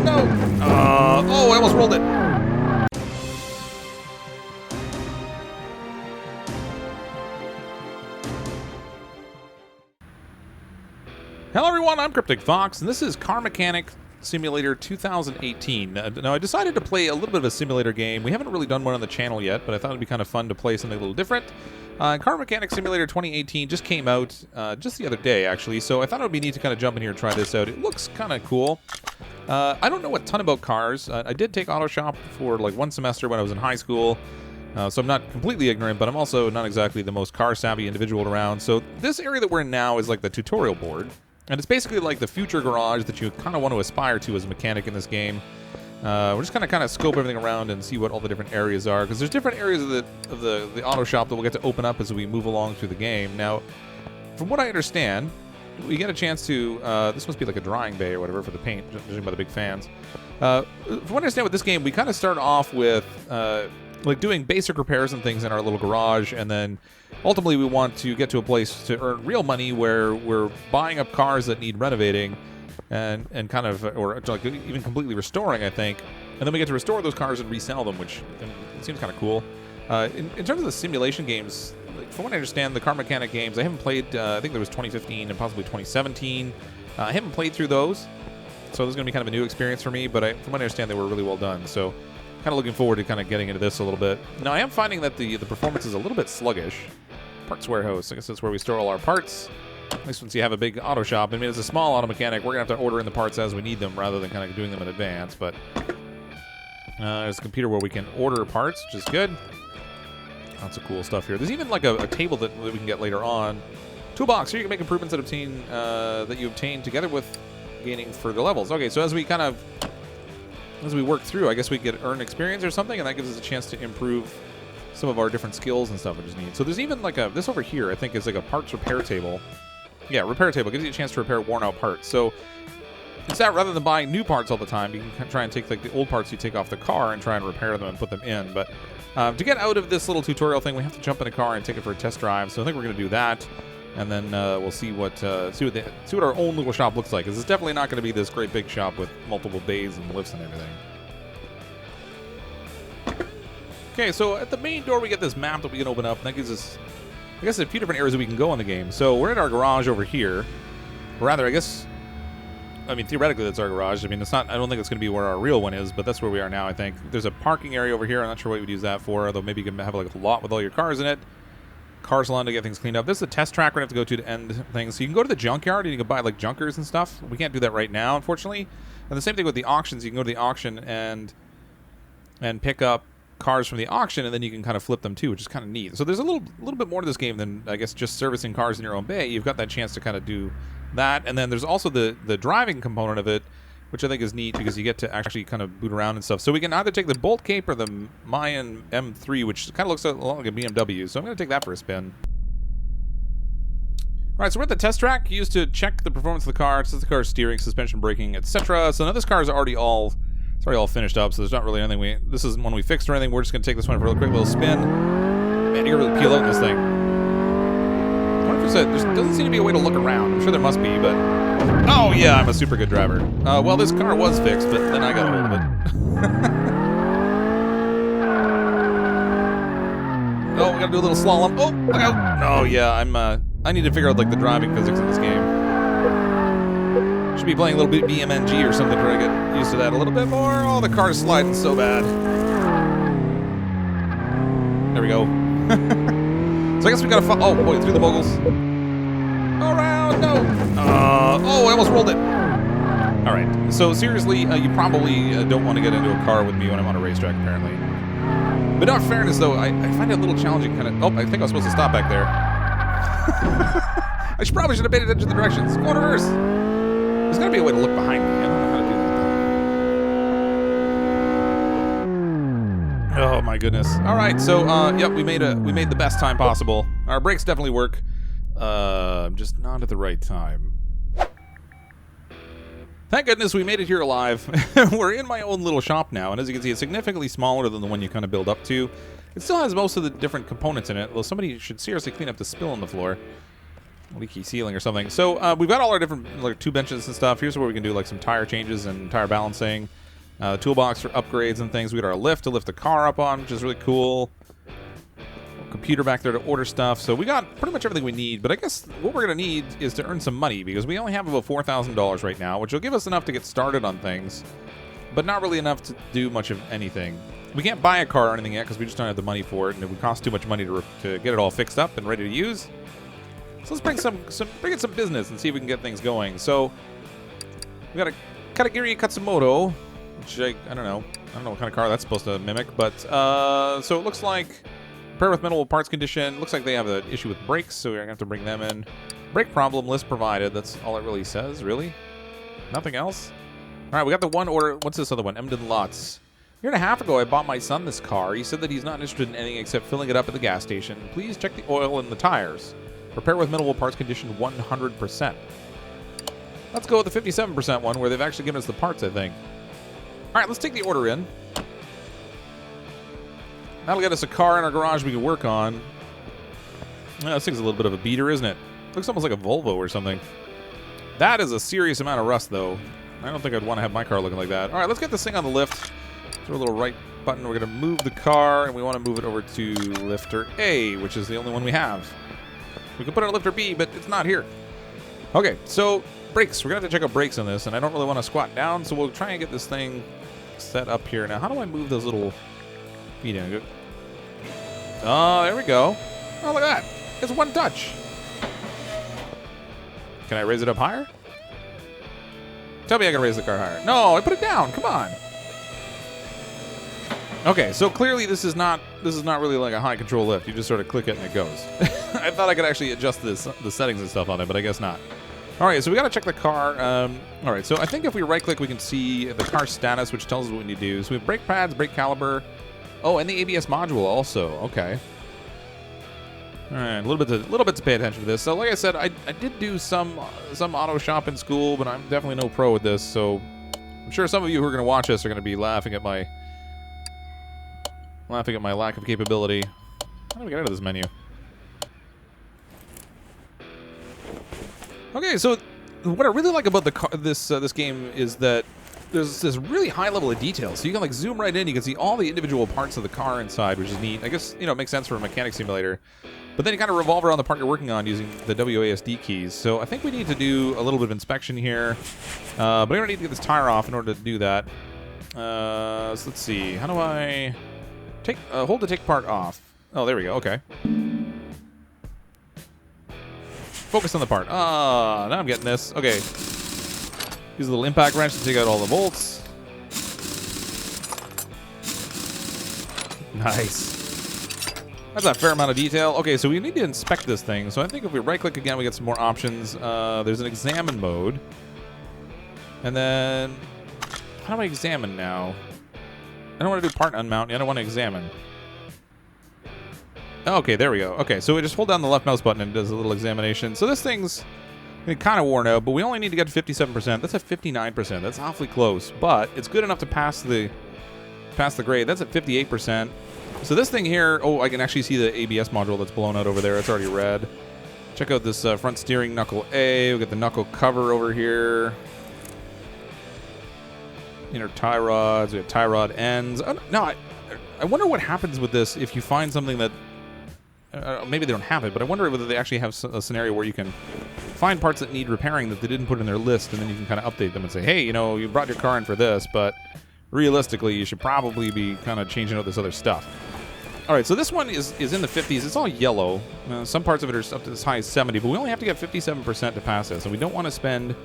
no! Oh, I almost rolled it. Hello everyone, I'm CrypticFox, and this is Car Mechanic Simulator 2018. Now, I decided to play a little bit of a simulator game. We haven't really done one on the channel yet, but I thought it'd be kind of fun to play something a little different. Car Mechanic Simulator 2018 just came out just the other day, actually, so I thought it would be neat to kind of jump in here and try this out. It looks kind of cool. I don't know a ton about cars. I did take auto shop for like one semester when I was in high school, so I'm not completely ignorant, but I'm also not exactly the most car-savvy individual around. So this area that we're in now is like the tutorial board. And it's basically like the future garage that you kind of want to aspire to as a mechanic in this game. We're just kind of scope everything around and see what all the different areas are, because there's different areas of the auto shop that we'll get to open up as we move along through the game. Now, from what I understand, we get a chance to this must be like a drying bay or whatever for the paint, judging by the big fans. From what I understand with this game, we kind of start off with like doing basic repairs and things in our little garage, and then ultimately we want to get to a place to earn real money where we're buying up cars that need renovating and kind of, or like even completely restoring, I think. And then we get to restore those cars and resell them, which seems kind of cool. In terms of the simulation games, like, from what I understand, the car mechanic games, I haven't played, I think there was 2015 and possibly 2017. I haven't played through those, so this is going to be kind of a new experience for me, but from what I understand, they were really well done. So kind of looking forward to kind of getting into this a little bit. Now, I am finding that the performance is a little bit sluggish. Parts warehouse, I guess that's where we store all our parts. At least once you have a big auto shop. I mean, as a small auto mechanic, we're going to have to order in the parts as we need them rather than kind of doing them in advance. But there's a computer where we can order parts, which is good. Lots of cool stuff here. There's even like a table that we can get later on. Toolbox, here you can make improvements that you obtain together with gaining further levels. Okay, so as we work through, I guess we get earn experience or something, and that gives us a chance to improve some of our different skills and stuff, which is neat. So there's even like this over here, I think, is like a parts repair table. Yeah, repair table gives you a chance to repair worn out parts. So it's that rather than buying new parts all the time, you can try and take like the old parts you take off the car and try and repair them and put them in. But to get out of this little tutorial thing, we have to jump in a car and take it for a test drive. So I think we're going to do that, and then we'll see what our own little shop looks like. Because it's definitely not going to be this great big shop with multiple bays and lifts and everything. Okay, so at the main door we get this map that we can open up, and that gives us, I guess, a few different areas that we can go in the game. So we're in our garage over here. Or rather, I mean, theoretically that's our garage. I mean, I don't think it's going to be where our real one is, but that's where we are now, I think. There's a parking area over here. I'm not sure what you would use that for, although maybe you can have like a lot with all your cars in it. Car salon to get things cleaned up. This is a test track we're going to have to go to end things. So you can go to the junkyard and you can buy like junkers and stuff. We can't do that right now, unfortunately. And the same thing with the auctions. You can go to the auction and pick up cars from the auction, and then you can kind of flip them too, which is kind of neat. So there's a little bit more to this game than, I guess, just servicing cars in your own bay. You've got that chance to kind of do that, and then there's also the driving component of it, which I think is neat because you get to actually kind of boot around and stuff. So we can either take the Bolt Cape or the Mayan M3, which kind of looks a lot like a BMW, so I'm going to take that for a spin. Alright, so we're at the test track used to check the performance of the car, test the car's steering, suspension, braking, etc. So now this car is already all finished up, so there's not really anything this isn't one we fixed or anything. We're just going to take this one for a quick little spin. Man, you can really peel out this thing. I wonder if there doesn't seem to be a way to look around. I'm sure there must be, but... Oh, yeah, I'm a super good driver. Well, this car was fixed, but then I got a hold of it. Oh, we got to do a little slalom. Oh, look out! Oh, yeah, I need to figure out, like, the driving physics in this game. Should be playing a little bit BMNG or something to get used to that a little bit more. Oh, the car's sliding so bad. There we go. So I guess we gotta oh boy, through the moguls. Around, no. Oh, I almost rolled it. All right. So seriously, you probably don't want to get into a car with me when I'm on a racetrack, apparently. But in fairness, though, I find it a little challenging. Kind of. Oh, I think I was supposed to stop back there. I probably should have paid attention to the directions. Go in reverse. There's got to be a way to look behind me. I don't know how to do that, though. Oh, my goodness. All right, so, yep, we made the best time possible. Our brakes definitely work. Just not at the right time. Thank goodness we made it here alive. We're in my own little shop now, and as you can see, it's significantly smaller than the one you kind of build up to. It still has most of the different components in it, though somebody should seriously clean up the spill on the floor. leaky ceiling or something. So we've got all our different like 2 benches and stuff. Here's where we can do like some tire changes and tire balancing. Toolbox for upgrades and things. We got our lift to lift the car up on, which is really cool. Computer back there to order stuff. So we got pretty much everything we need, but I guess what we're going to need is to earn some money because we only have about $4,000 right now, which will give us enough to get started on things, but not really enough to do much of anything. We can't buy a car or anything yet because we just don't have the money for it, and it would cost too much money to get it all fixed up and ready to use. So let's bring bring in some business and see if we can get things going. So we got a Katagiri Katsumoto, which I don't know what kind of car that's supposed to mimic, but so it looks like repair with minimal parts condition. Looks like they have an issue with brakes, so we're going to have to bring them in. Brake problem, list provided. That's all it really says, really? Nothing else? All right, we got the one order. What's this other one? Emden Lutz. A year and a half ago, I bought my son this car. He said that he's not interested in anything except filling it up at the gas station. Please check the oil and the tires. Repair with minimal parts condition 100%. Let's go with the 57% one where they've actually given us the parts, I think. All right, let's take the order in. That'll get us a car in our garage we can work on. This thing's a little bit of a beater, isn't it? Looks almost like a Volvo or something. That is a serious amount of rust, though. I don't think I'd want to have my car looking like that. All right, let's get this thing on the lift. Throw a little right button. We're going to move the car, and we want to move it over to lifter A, which is the only one we have. We could put it on lifter B, but it's not here. Okay, so brakes. We're going to have to check out brakes on this, and I don't really want to squat down, so we'll try and get this thing set up here. Now, how do I move those little feet in? Oh, there we go. Oh, look at that. It's one touch. Can I raise it up higher? Tell me I can raise the car higher. No, I put it down. Come on. Okay, so clearly this is not really like a high control lift. You just sort of click it and it goes. I thought I could actually adjust the settings and stuff on it, but I guess not. All right, so we got to check the car. All right, so I think if we right-click, we can see the car status, which tells us what we need to do. So we have brake pads, brake caliper. Oh, and the ABS module also. Okay. All right, a little bit to pay attention to this. So, like I said, I did do some auto shop in school, but I'm definitely no pro with this. So, I'm sure some of you who are going to watch this are going to be laughing at my lack of capability. How do we get out of this menu? Okay, so what I really like about this game is that there's this really high level of detail. So you can like zoom right in. You can see all the individual parts of the car inside, which is neat. I guess, it makes sense for a mechanic simulator. But then you kind of revolve around the part you're working on using the WASD keys. So I think we need to do a little bit of inspection here. But I'm going to need to get this tire off in order to do that. So let's see. How do I hold the take part off? Oh, there we go. Okay. Focus on the part. Now I'm getting this. Okay. Use a little impact wrench to take out all the bolts. Nice. That's a fair amount of detail. Okay, so we need to inspect this thing. So I think if we right-click again, we get some more options. There's an examine mode. And then, how do I examine now? I don't want to do part unmount. I don't want to examine. Okay, there we go. Okay, so we just hold down the left mouse button and it does a little examination. So this thing's kind of worn out, but we only need to get to 57%. That's at 59%. That's awfully close, but it's good enough to pass the grade. That's at 58%. So this thing here, oh, I can actually see the ABS module that's blown out over there. It's already red. Check out this front steering knuckle A. We'll get the knuckle cover over here. Inner tie rods. We have tie rod ends. Oh, no, I wonder what happens with this if you find something that... maybe they don't have it, but I wonder whether they actually have a scenario where you can find parts that need repairing that they didn't put in their list, and then you can kind of update them and say, hey, you brought your car in for this, but realistically, you should probably be kind of changing out this other stuff. All right, so this one is in the 50s. It's all yellow. Some parts of it are up to as high as 70, but we only have to get 57% to pass this, and we don't want to spend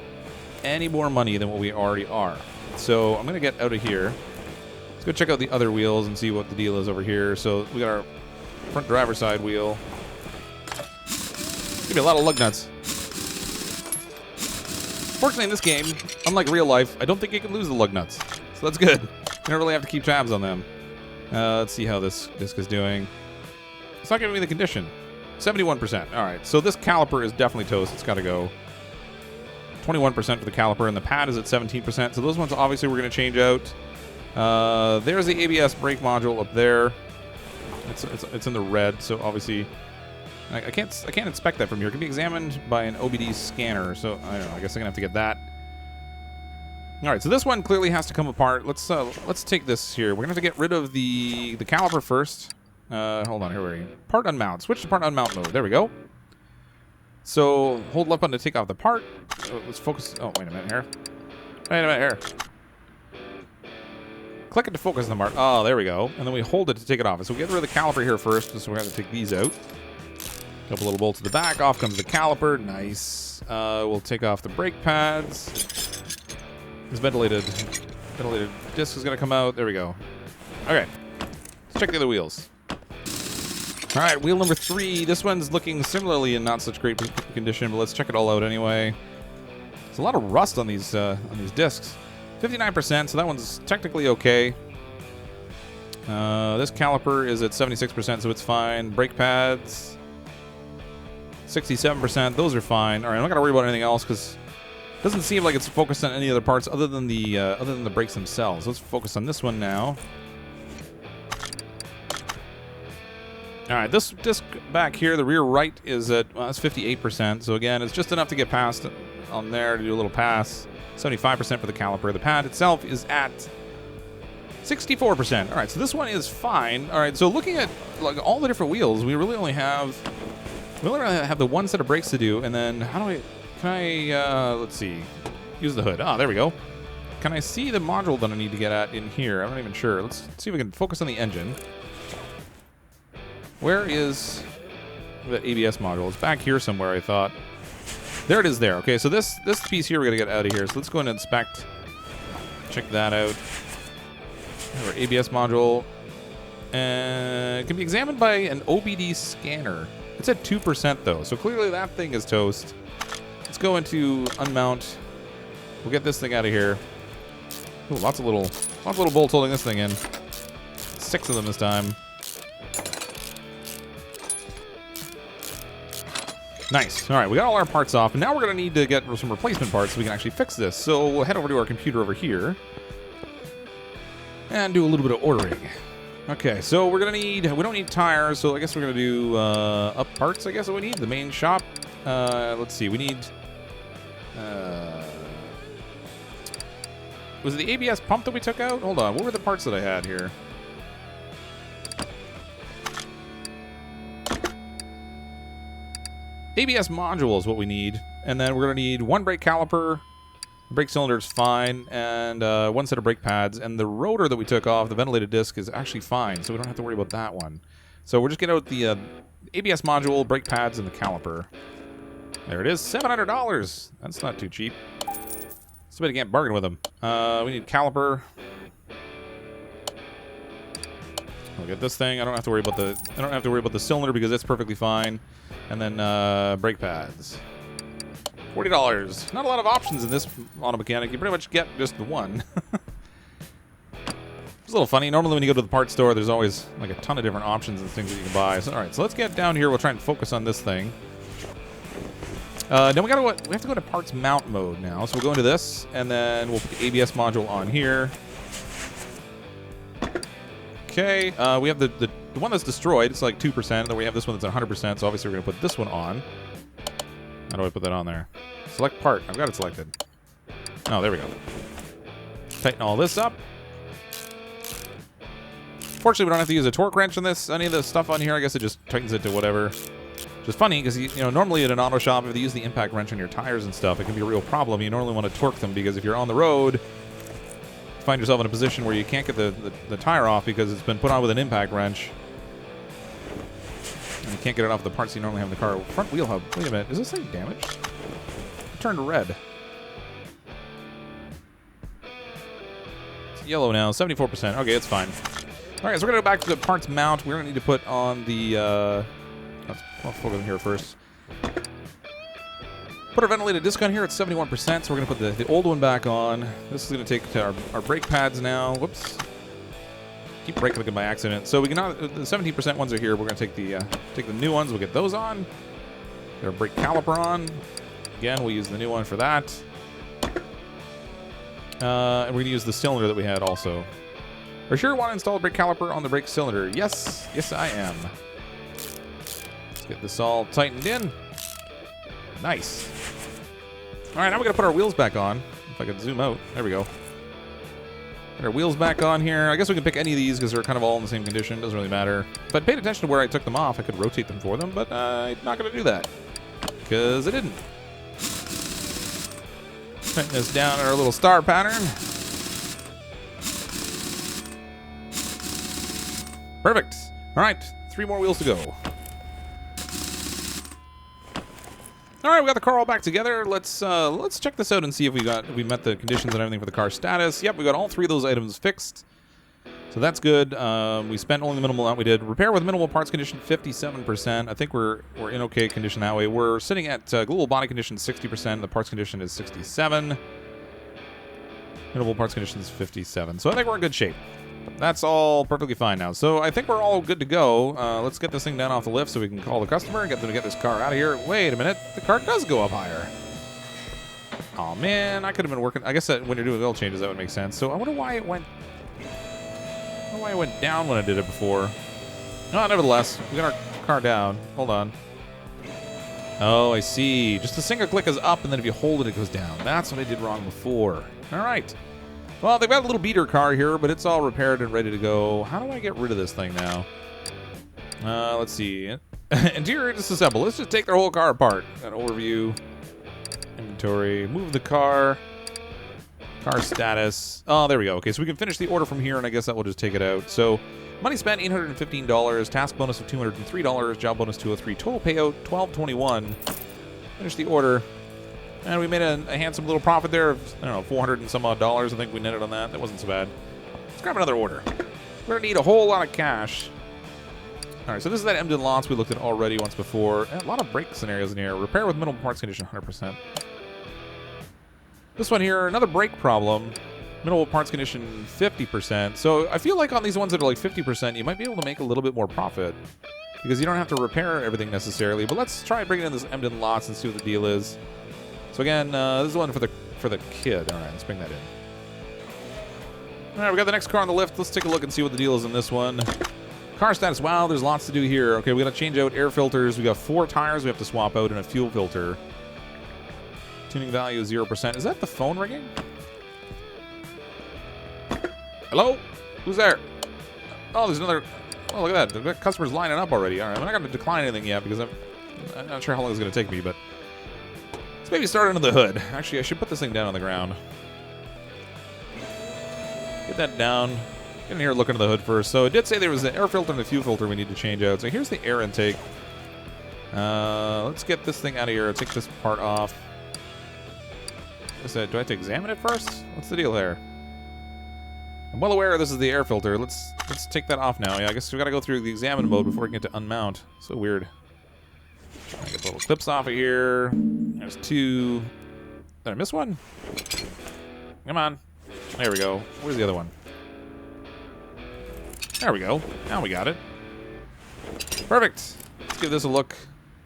any more money than what we already are. So I'm going to get out of here. Let's go check out the other wheels and see what the deal is over here. So we got our front driver's side wheel. Give me a lot of lug nuts. Fortunately, in this game, unlike real life, I don't think you can lose the lug nuts. So that's good. You don't really have to keep tabs on them. Let's see how this disc is doing. It's not giving me the condition. 71%. All right, so this caliper is definitely toast. It's got to go. 21% for the caliper, and the pad is at 17%. So those ones, obviously, we're going to change out. There's the ABS brake module up there. It's in the red, so obviously I can't inspect that from here. It can be examined by an OBD scanner. So I don't know. I guess I'm gonna have to get that. All right. So this one clearly has to come apart. Let's take this here. We're gonna have to get rid of the caliper first. Hold on. Here we go. Part unmount. Switch to part unmount mode. There we go. So hold left button to take off the part. Let's focus. Oh, wait a minute here. Wait a minute here. Click it to focus on the part. Oh, there we go. And then we hold it to take it off. So we get rid of the caliper here first. So we're going to take these out. Couple little bolts at the back. Off comes the caliper. Nice. We'll take off the brake pads. This ventilated disc is going to come out. There we go. Okay. Let's check the other wheels. All right, wheel number 3. This one's looking similarly in not such great condition, but let's check it all out anyway. There's a lot of rust on these discs. 59%, so that one's technically okay. This caliper is at 76%, so it's fine. Brake pads, 67%. Those are fine. All right, I'm not gonna worry about anything else because it doesn't seem like it's focused on any other parts other than the brakes themselves. Let's focus on this one now. All right, this disc back here, the rear right, is at, well, that's 58%. So again, it's just enough to get past on there to do a little pass. 75% for the caliper. The pad itself is at 64%. All right, so this one is fine. All right, so looking at like all the different wheels, we really only have the one set of brakes to do. And then let's see, use the hood. Ah, there we go. Can I see the module that I need to get at in here? I'm not even sure. Let's see if we can focus on the engine. Where is that ABS module? It's back here somewhere, I thought. There it is there. Okay, so this piece here we're going to get out of here. So let's go and inspect. Check that out. Our ABS module. It can be examined by an OBD scanner. It's at 2% though, so clearly that thing is toast. Let's go into unmount. We'll get this thing out of here. Ooh, lots of little bolts holding this thing in. 6 of them this time. Nice. All right, we got all our parts off, and now we're going to need to get some replacement parts so we can actually fix this. So we'll head over to our computer over here and do a little bit of ordering. Okay, so we don't need tires, so I guess we're going to do up parts, I guess, what we need. The main shop. Let's see, we need... was it the ABS pump that we took out? Hold on, what were the parts that I had here? ABS module is what we need, and then we're going to need 1 brake caliper. The brake cylinder is fine, and 1 set of brake pads. And the rotor that we took off, the ventilated disc, is actually fine, so we don't have to worry about that one. So we're just getting out the ABS module, brake pads, and the caliper. There it is, $700. That's not too cheap. Somebody can't bargain with them. We need caliper. Look at this thing. I don't have to worry about the cylinder because it's perfectly fine. And then brake pads. $40. Not a lot of options in this auto mechanic. You pretty much get just the one. It's a little funny. Normally when you go to the parts store, there's always like a ton of different options and things that you can buy. So, all right, so let's get down here. We'll try and focus on this thing. Then we have to go to parts mount mode now. So we'll go into this, and then we'll put the ABS module on here. Okay, we have the one that's destroyed. It's like 2%. And then we have this one that's 100%. So obviously we're going to put this one on. How do I put that on there? Select part. I've got it selected. Oh, there we go. Tighten all this up. Fortunately, we don't have to use a torque wrench on this. Any of the stuff on here, I guess it just tightens it to whatever. Which is funny because you know normally at an auto shop, if they use the impact wrench on your tires and stuff, it can be a real problem. You normally want to torque them because if you're on the road, you find yourself in a position where you can't get the tire off because it's been put on with an impact wrench. And you can't get it off the parts you normally have in the car. Front wheel hub. Wait a minute. Is this thing damaged? It turned red. It's yellow now. 74%. Okay, it's fine. All right, so we're going to go back to the parts mount. We're going to need to put on the... Let's focus on here first. Put our ventilated disc on here at 71%, so we're going to put the old one back on. This is going to take to our brake pads now. Whoops. Keep brake clicking by accident. So we can now, the 17% ones are here. We're going to take the new ones. We'll get those on. Get our brake caliper on. Again, we'll use the new one for that. And we're going to use the cylinder that we had also. Are you sure you want to install a brake caliper on the brake cylinder? Yes. Yes, I am. get this all tightened in. Nice. All right, now we got to put our wheels back on. If I could zoom out. There we go. Put our wheels back on here. I guess we can pick any of these because they're kind of all in the same condition. Doesn't really matter. If I'd paid attention to where I took them off, I could rotate them for them, but I'm not going to do that because I didn't. Tighten this down in our little star pattern. Perfect. All right, 3 more wheels to go. All right, we got the car all back together. Let's check this out and see if we met the conditions and everything for the car status. Yep, we got all 3 of those items fixed, so that's good. We spent only the minimal amount we did. Repair with minimal parts condition 57%. I think we're in okay condition that way. We're sitting at global body condition 60%. The parts condition is 67. Minimal parts condition is 57. So I think we're in good shape. That's all perfectly fine now. So I think we're all good to go. Let's get this thing down off the lift so we can call the customer and get them to get this car out of here. Wait a minute. The car does go up higher. Oh, man. I could have been working. I guess that when you're doing oil changes, that would make sense. So I wonder why it went... down when I did it before. No, nevertheless, we got our car down. Hold on. Oh, I see. Just a single click is up, and then if you hold it, it goes down. That's what I did wrong before. All right. Well, they've got a little beater car here, but it's all repaired and ready to go. How do I get rid of this thing now? Let's see. Interior disassemble. Let's just take their whole car apart. Got overview. Inventory. Move the car. Car status. Oh, there we go. Okay, so we can finish the order from here, and I guess that will just take it out. So, money spent, $815. Task bonus of $203. Job bonus, $203. Total payout, $1221. Finish the order. And we made a handsome little profit there of, I don't know, 400 and some odd dollars. I think we netted on that. That wasn't so bad. Let's grab another order. We're going to need a whole lot of cash. All right, so this is that Emden lots we looked at already once before. A lot of brake scenarios in here. Repair with minimal parts condition, 100%. This one here, another brake problem. Minimal parts condition, 50%. So I feel like on these ones that are like 50%, you might be able to make a little bit more profit because you don't have to repair everything necessarily. But let's try bringing in this Emden lots and see what the deal is. So again, this is one for the kid. All right, let's bring that in. All right, we got the next car on the lift. Let's take a look and see what the deal is in this one. Car status. Wow, there's lots to do here. Okay, we got to change out air filters. We got 4 tires we have to swap out and a fuel filter. Tuning value is 0%. Is that the phone ringing? Hello? Who's there? Oh, there's another. Oh, look at that. The customer's lining up already. All right, I'm not going to decline anything yet because I'm not sure how long it's going to take me, but let's maybe start under the hood. Actually, I should put this thing down on the ground. Get that down. Get in here, look under the hood first. So it did say there was an air filter and a fuel filter we need to change out. So here's the air intake. Let's get this thing out of here. Take this part off. Do I have to examine it first? What's the deal there? I'm well aware this is the air filter. Let's take that off now. Yeah, I guess we gotta go through the examine mode before we can get to unmount. So weird. Try to get the little clips off of here. There's 2. Did I miss one? Come on. There we go. Where's the other one? There we go. Now we got it. Perfect. Let's give this a look.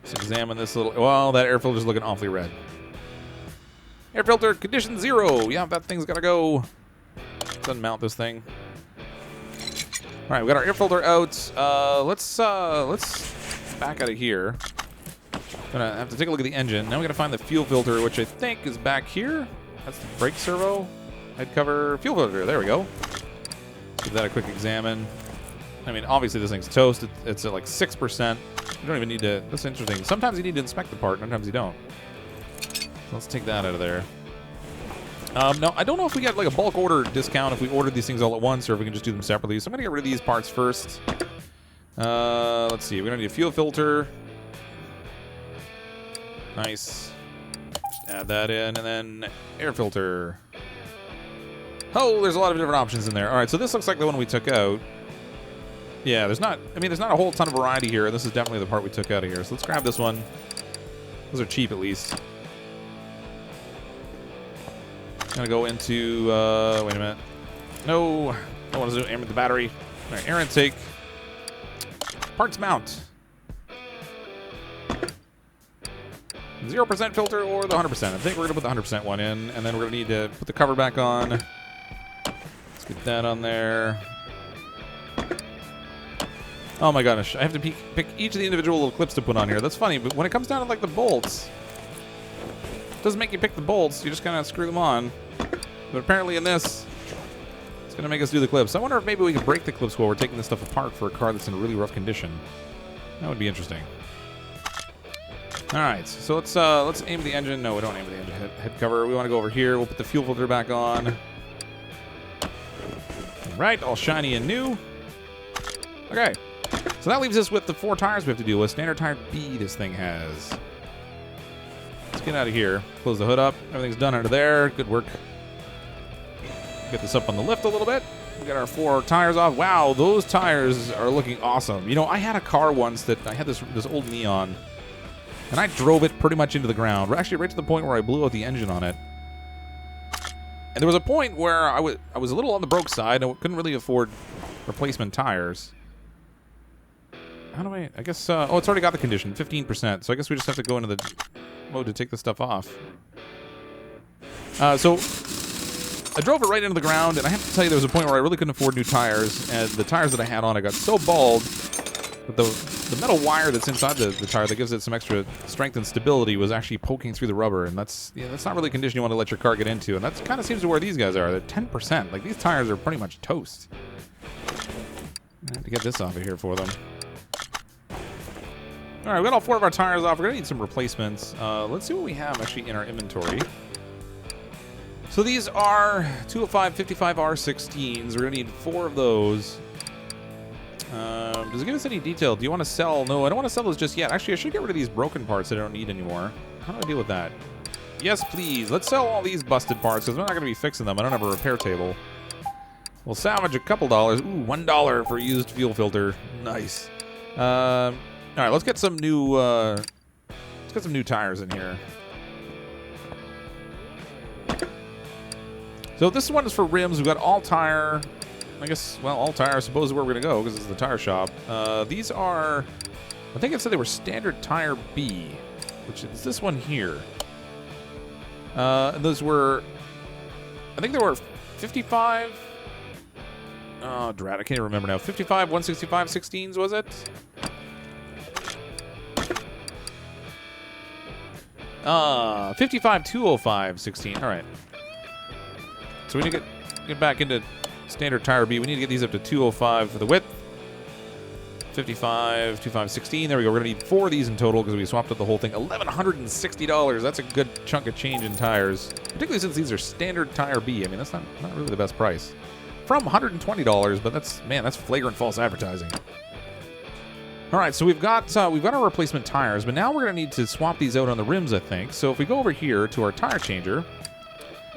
Let's examine this little... Well, that air filter's looking awfully red. Air filter condition 0. Yeah, that thing's gotta go. Let's unmount this thing. All right, we got our air filter out. Let's back out of here. Gonna have to take a look at the engine. Now we gotta find the fuel filter, which I think is back here. That's the brake servo. Head cover, fuel filter. There we go. Give that a quick examine. I mean, obviously this thing's toast. It's at like 6%. You don't even need to. That's interesting. Sometimes you need to inspect the part. Sometimes you don't. Let's take that out of there. No, I don't know if we get like a bulk order discount if we ordered these things all at once or if we can just do them separately. So I'm gonna get rid of these parts first. Let's see. We're gonna need a fuel filter. Nice. Just add that in, and then air filter. Oh, there's a lot of different options in there. All right, so this looks like the one we took out. Yeah, there's not a whole ton of variety here. This is definitely the part we took out of here. So let's grab this one. Those are cheap at least. Gonna go into, wait a minute. No, I don't want to aim at the battery. All right, air intake. Parts mount. 0% filter or the 100%. I think we're gonna put the 100% one in, and then we're gonna need to put the cover back on. Let's get that on there. Oh my gosh, I have to pick each of the individual little clips to put on here. That's funny, but when it comes down to like the bolts, it doesn't make you pick the bolts. You just kind of screw them on. But apparently in this, it's going to make us do the clips. I wonder if maybe we can break the clips while we're taking this stuff apart for a car that's in really rough condition. That would be interesting. All right, so let's aim the engine. No, we don't aim the engine head cover. We want to go over here. We'll put the fuel filter back on. All right, all shiny and new. Okay. So that leaves us with the 4 tires we have to deal with. Standard tire B this thing has. Let's get out of here. Close the hood up. Everything's done under there. Good work. Get this up on the lift a little bit. We got our 4 tires off. Wow, those tires are looking awesome. You know, I had a car once that I had this old Neon, and I drove it pretty much into the ground. We're actually right to the point where I blew out the engine on it. And there was a point where I was a little on the broke side. I couldn't really afford replacement tires. How do I guess, oh, it's already got the condition, 15%. So I guess we just have to go into the mode to take this stuff off. So I drove it right into the ground, and I have to tell you there was a point where I really couldn't afford new tires, and the tires that I had on, I got so bald that the metal wire that's inside the tire that gives it some extra strength and stability was actually poking through the rubber, and that's not really a condition you want to let your car get into, and that kind of seems to where these guys are. They're 10%. Like, these tires are pretty much toast. I have to get this off of here for them. All right, we got all 4 of our tires off. We're going to need some replacements. Let's see what we have actually in our inventory. So these are 205 55 R16s. We're going to need 4 of those. Does it give us any detail? Do you want to sell? No, I don't want to sell those just yet. Actually, I should get rid of these broken parts that I don't need anymore. How do I deal with that? Yes, please. Let's sell all these busted parts because we're not going to be fixing them. I don't have a repair table. We'll salvage a couple dollars. Ooh, $1 for a used fuel filter. Nice. All right, let's get some new tires in here. So this one is for rims. We've got all tire. I guess, well, all tire, I suppose, is where we're going to go because it's the tire shop. These are, I think it said they were standard tire B, which is this one here. And those were, I think they were 55. Oh, drat, I can't even remember now. 55, 165, 16s, was it? 55, 205, 16. All right. So we need to get back into standard tire B. We need to get these up to 205 for the width. 55, 25, 16. There we go. We're going to need 4 of these in total because we swapped out the whole thing. $1,160. That's a good chunk of change in tires, particularly since these are standard tire B. I mean, that's not really the best price. From $120, but that's flagrant false advertising. All right, so we've got our replacement tires, but now we're going to need to swap these out on the rims, I think. So if we go over here to our tire changer,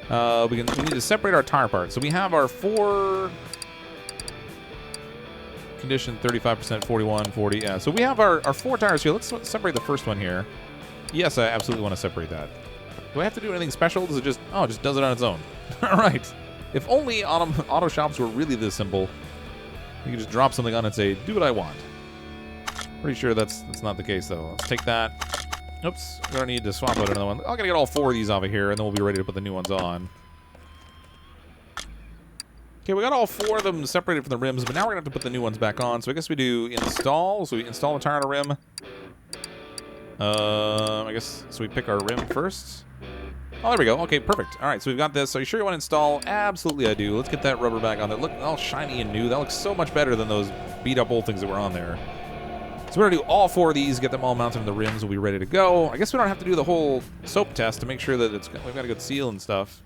we need to separate our tire parts. So we have our 4 condition, 35%, 41, 40. Yeah, so we have our 4 tires here. Let's separate the first one here. Yes, I absolutely want to separate that. Do I have to do anything special? Does it just, oh, it just does it on its own. All right. If only auto shops were really this simple. You could just drop something on it and say, do what I want. Pretty sure that's not the case, though. Let's take that. Oops. We're going to need to swap out another one. I'm going to get all 4 of these over here, and then we'll be ready to put the new ones on. Okay, we got all 4 of them separated from the rims, but now we're going to have to put the new ones back on. So I guess we do install. So we install the tire on a rim. I guess, so we pick our rim first. Oh, there we go. Okay, perfect. All right, so we've got this. So you sure you want to install? Absolutely I do. Let's get that rubber back on there. Look, all shiny and new. That looks so much better than those beat-up old things that were on there. So we're going to do all 4 of these, get them all mounted on the rims. We'll be ready to go. I guess we don't have to do the whole soap test to make sure that we've got a good seal and stuff.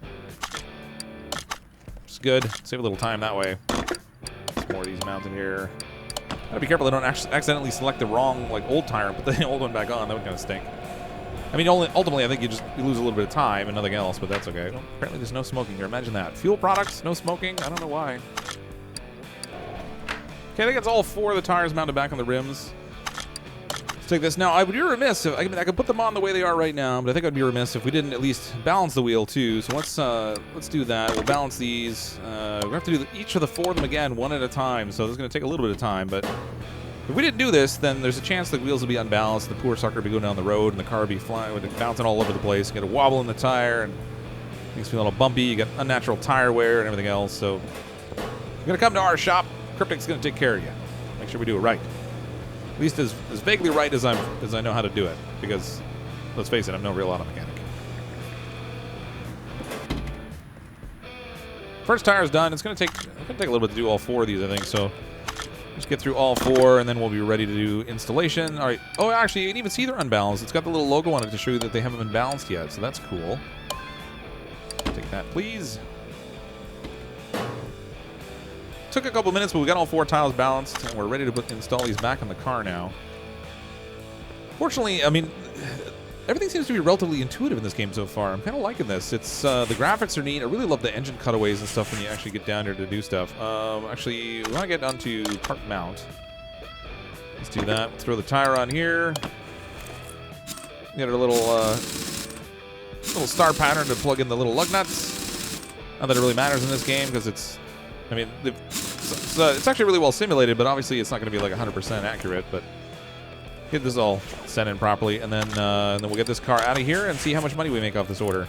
Which is good. Save a little time that way. Some more of these mounted here. Gotta be careful they don't accidentally select the wrong, like, old tire and put the old one back on. That would kind of stink. I mean, ultimately, I think you lose a little bit of time and nothing else, but that's okay. Apparently, there's no smoking here. Imagine that. Fuel products, no smoking. I don't know why. Okay, I think it's all 4 of the tires mounted back on the rims. Let's take this. Now, I would be remiss if I could put them on the way they are right now, but I think I'd be remiss if we didn't at least balance the wheel too. So let's do that. We'll balance these. We have to do each of the 4 of them again, one at a time. So this is going to take a little bit of time, but if we didn't do this, then there's a chance the wheels would be unbalanced. The poor sucker would be going down the road, and the car would be flying, would be bouncing all over the place. You get a wobble in the tire, and things feel a little bumpy. You get unnatural tire wear and everything else. So you're going to come to our shop. Cryptic's going to take care of you. Make sure we do it right. At least as vaguely right as I know how to do it. Because, let's face it, I'm no real auto mechanic. First tire's done. It's gonna take a little bit to do all 4 of these, I think. So just get through all 4, and then we'll be ready to do installation. All right. Oh, actually, you can even see they're unbalanced. It's got the little logo on it to show you that they haven't been balanced yet. So that's cool. Take that, please. Took a couple minutes, but we got all 4 tiles balanced, and we're ready to install these back on the car now. Fortunately, I mean, everything seems to be relatively intuitive in this game so far. I'm kind of liking this. It's the graphics are neat. I really love the engine cutaways and stuff when you actually get down here to do stuff. Actually, we want to get onto part mount. Let's do that. Throw the tire on here. Get our little star pattern to plug in the little lug nuts. Not that it really matters in this game because it's, I mean, it's actually really well simulated, but obviously it's not going to be like 100% accurate. But get this all set in properly, and then we'll get this car out of here and see how much money we make off this order.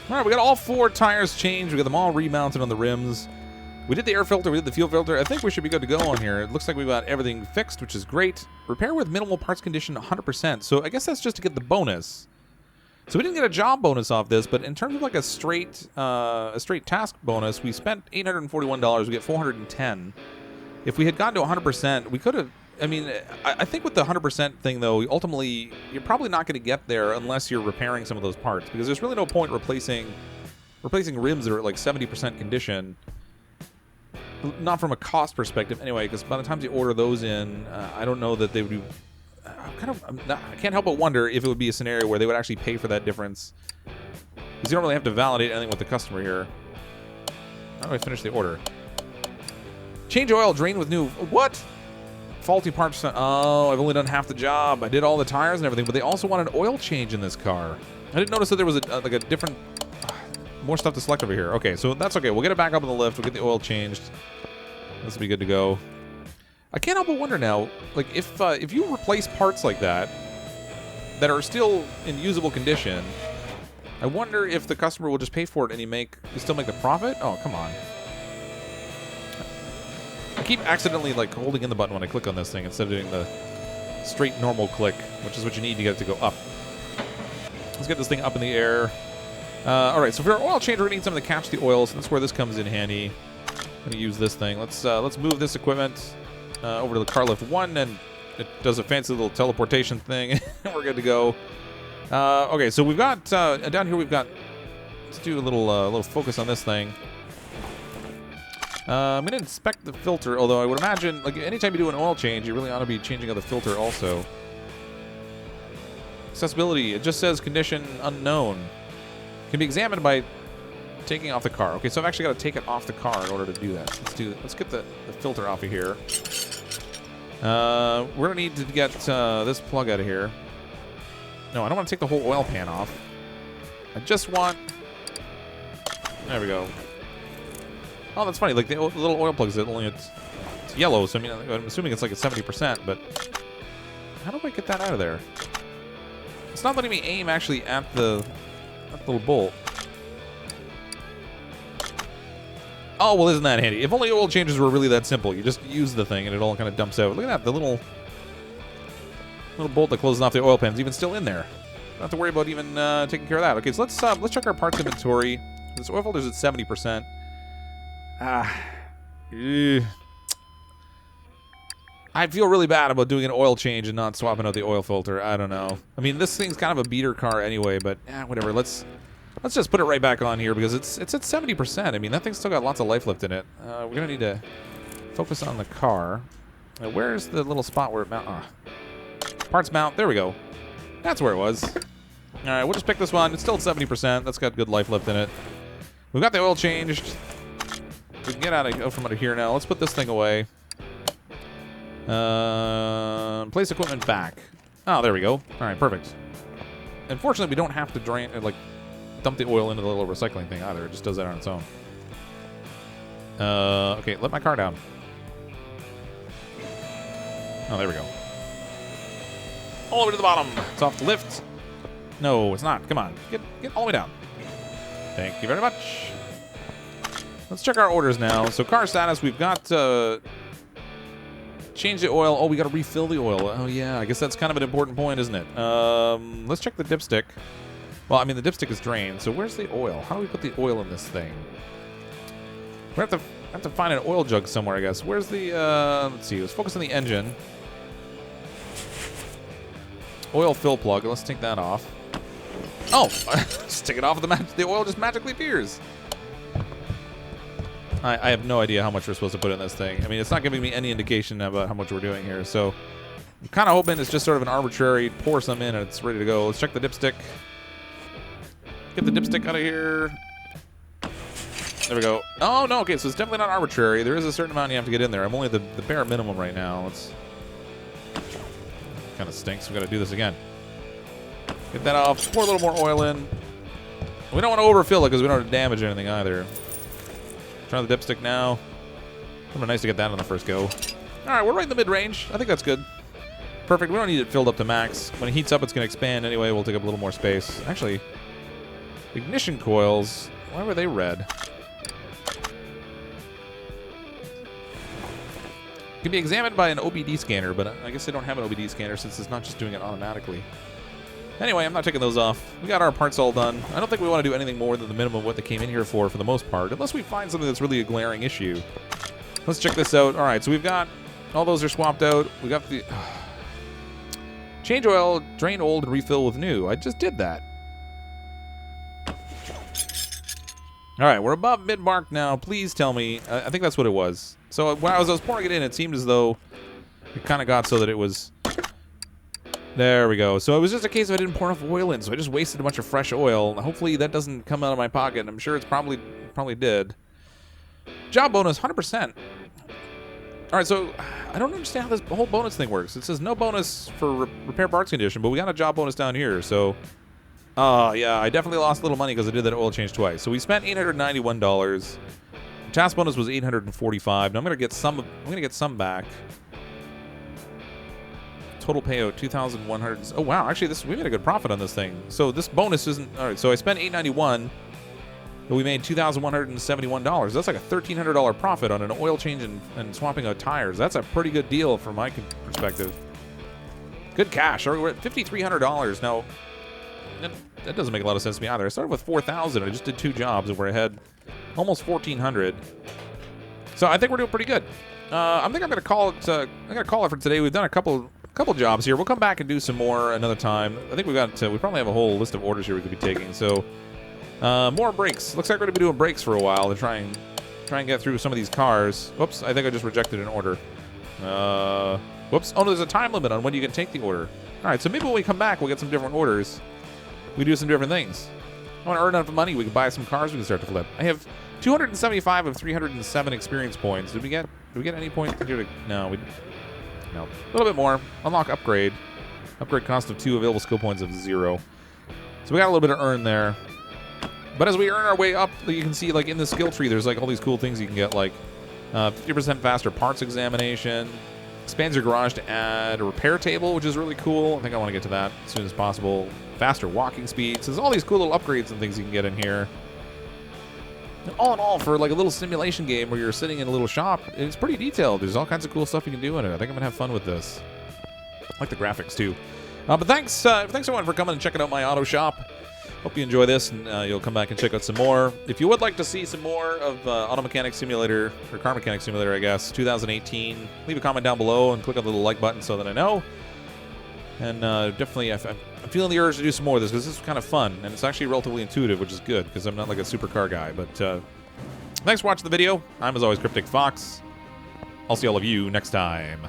All right, we got all 4 tires changed. We got them all remounted on the rims. We did the air filter. We did the fuel filter. I think we should be good to go on here. It looks like we've got everything fixed, which is great. Repair with minimal parts condition 100%. So I guess that's just to get the bonus. So we didn't get a job bonus off this, but in terms of like a straight task bonus, we spent $841. We get $410. If we had gotten to 100%, we could have. I mean, I think with the 100% thing, though, ultimately, you're probably not going to get there unless you're repairing some of those parts, because there's really no point replacing rims that are at like 70% condition. Not from a cost perspective, anyway, because by the time you order those in, I don't know that they would be. I can't help but wonder if it would be a scenario where they would actually pay for that difference, because you don't really have to validate anything with the customer here. How do I finish the order? Change oil, drain with new... What? Faulty parts... Oh, I've only done half the job. I did all the tires and everything, but they also want an oil change in this car. I didn't notice that there was like a different... more stuff to select over here. Okay, so that's okay. We'll get it back up on the lift. We'll get the oil changed. This will be good to go. I can't help but wonder now, like, if you replace parts like that are still in usable condition, I wonder if the customer will just pay for it and you still make the profit? Oh, come on. I keep accidentally like holding in the button when I click on this thing instead of doing the straight normal click, which is what you need to get it to go up. Let's get this thing up in the air. All right, so for our oil change, we're gonna need something to catch the oil, so that's where this comes in handy. I'm gonna use this thing. Let's move this equipment over to the car lift 1, and it does a fancy little teleportation thing. We're good to go. Okay, so we've got down here. We've got. Let's do a little focus on this thing. I'm going to inspect the filter, although I would imagine, like, anytime you do an oil change, you really ought to be changing out the filter also. Accessibility, it just says condition unknown. Can be examined by taking off the car. Okay, so I've actually got to take it off the car in order to do that. Let's get the filter off of here. We're going to need to get this plug out of here. No, I don't want to take the whole oil pan off. I just want... There we go. Oh, that's funny. Like the little oil plugs, it's yellow. So I mean, I'm assuming it's like a 70%. But how do I get that out of there? It's not letting me aim actually at the little bolt. Oh well, isn't that handy? If only oil changes were really that simple. You just use the thing and it all kind of dumps out. Look at that. The little bolt that closes off the oil pan is even still in there. Don't have to worry about even taking care of that. Okay, so let's check our parts inventory. This oil filter's at 70%. I feel really bad about doing an oil change and not swapping out the oil filter. I don't know. I mean, this thing's kind of a beater car anyway, but whatever. Let's just put it right back on here because it's at 70%. I mean, that thing's still got lots of life left in it. We're gonna need to focus on the car. Where's the little spot where it mount? Parts mount. There we go. That's where it was. All right, we'll just pick this one. It's still at 70%. That's got good life left in it. We've got the oil changed. We can get from out of here now. Let's put this thing away. Place equipment back. Oh, there we go. All right, perfect. Unfortunately, we don't have to dump the oil into the little recycling thing either. It just does that on its own. Okay, let my car down. Oh, there we go. All the way to the bottom. It's off the lift. No, it's not. Come on. Get all the way down. Thank you very much. Let's check our orders now. So car status, we've got change the oil. Oh, we got to refill the oil. Oh, yeah. I guess that's kind of an important point, isn't it? Let's check the dipstick. Well, I mean, the dipstick is drained, so where's the oil? How do we put the oil in this thing? We have to find an oil jug somewhere, I guess. Where's the, let's see. Let's focus on the engine. Oil fill plug. Let's take that off. Oh! Just take it off, the oil just magically appears. I have no idea how much we're supposed to put in this thing. I mean, it's not giving me any indication about how much we're doing here, so I'm kind of hoping it's just sort of an arbitrary pour some in and it's ready to go. Let's check the dipstick. Get the dipstick out of here. There we go. Oh, no, okay, so it's definitely not arbitrary. There is a certain amount you have to get in there. I'm only at the bare minimum right now. Let's... Kind of stinks. We got to do this again. Get that off. Pour a little more oil in. We don't want to overfill it because we don't want to damage anything either. Try the dipstick now. Would be nice to get that on the first go. All right, we're right in the mid-range. I think that's good. Perfect. We don't need it filled up to max. When it heats up, it's going to expand anyway. We'll take up a little more space. Actually, ignition coils. Why were they red? Can be examined by an OBD scanner, but I guess they don't have an OBD scanner since it's not just doing it automatically. Anyway, I'm not taking those off. We got our parts all done. I don't think we want to do anything more than the minimum of what they came in here for the most part, unless we find something that's really a glaring issue. Let's check this out. All right, so we've got... All those are swapped out. We got the... Change oil, drain old, and refill with new. I just did that. All right, we're above mid-mark now. Please tell me. I think that's what it was. So when I was pouring it in, it seemed as though it kind of got so that it was... There we go. So it was just a case of I didn't pour enough oil in, so I just wasted a bunch of fresh oil. Hopefully that doesn't come out of my pocket. I'm sure it's probably did. Job bonus, 100%. All right, so I don't understand how this whole bonus thing works. It says no bonus for repair parts condition, but we got a job bonus down here. So, yeah, I definitely lost a little money because I did that oil change twice. So we spent $891. Task bonus was $845. Now I'm gonna get some. I'm gonna get some back. Total payout $2,100. Oh wow, actually we made a good profit on this thing. So this bonus isn't all right. So I spent $891, but we made $2,171. That's like a $1,300 profit on an oil change and swapping out tires. That's a pretty good deal from my perspective. Good cash. We're at $5,300 now. That doesn't make a lot of sense to me either. I started with $4,000. I just did 2 jobs and we're ahead almost $1,400. So I think we're doing pretty good. I think I'm gonna call it. I'm gonna call it for today. We've done a couple jobs here. We'll come back and do some more another time. I think we probably have a whole list of orders here we could be taking. So more brakes. Looks like we're gonna be doing brakes for a while to try and get through some of these cars. Whoops! I think I just rejected an order. Whoops! Oh no, there's a time limit on when you can take the order. All right, so maybe when we come back, we'll get some different orders. We do some different things. I want to earn enough money. We can buy some cars. We can start to flip. I have 275 of 307 experience points. Did we get any points here? No. A little bit more. Unlock upgrade. Upgrade cost of 2. Available skill points of 0. So we got a little bit of earn there. But as we earn our way up, you can see like in the skill tree, there's like all these cool things you can get, like 50% faster parts examination. Expands your garage to add a repair table, which is really cool. I think I want to get to that as soon as possible. Faster walking speed. So there's all these cool little upgrades and things you can get in here. And all in all, for like a little simulation game where you're sitting in a little shop, it's pretty detailed. There's all kinds of cool stuff you can do in it. I think I'm gonna have fun with this. I like the graphics too. But thanks everyone for coming and checking out my auto shop. Hope you enjoy this, and you'll come back and check out some more. If you would like to see some more of Auto Mechanic Simulator, or Car Mechanic Simulator, I guess, 2018, leave a comment down below and click on the little like button so that I know. And definitely, I'm feeling the urge to do some more of this because this is kind of fun, and it's actually relatively intuitive, which is good because I'm not like a supercar guy. But thanks for watching the video. I'm, as always, CrypticFox. I'll see all of you next time.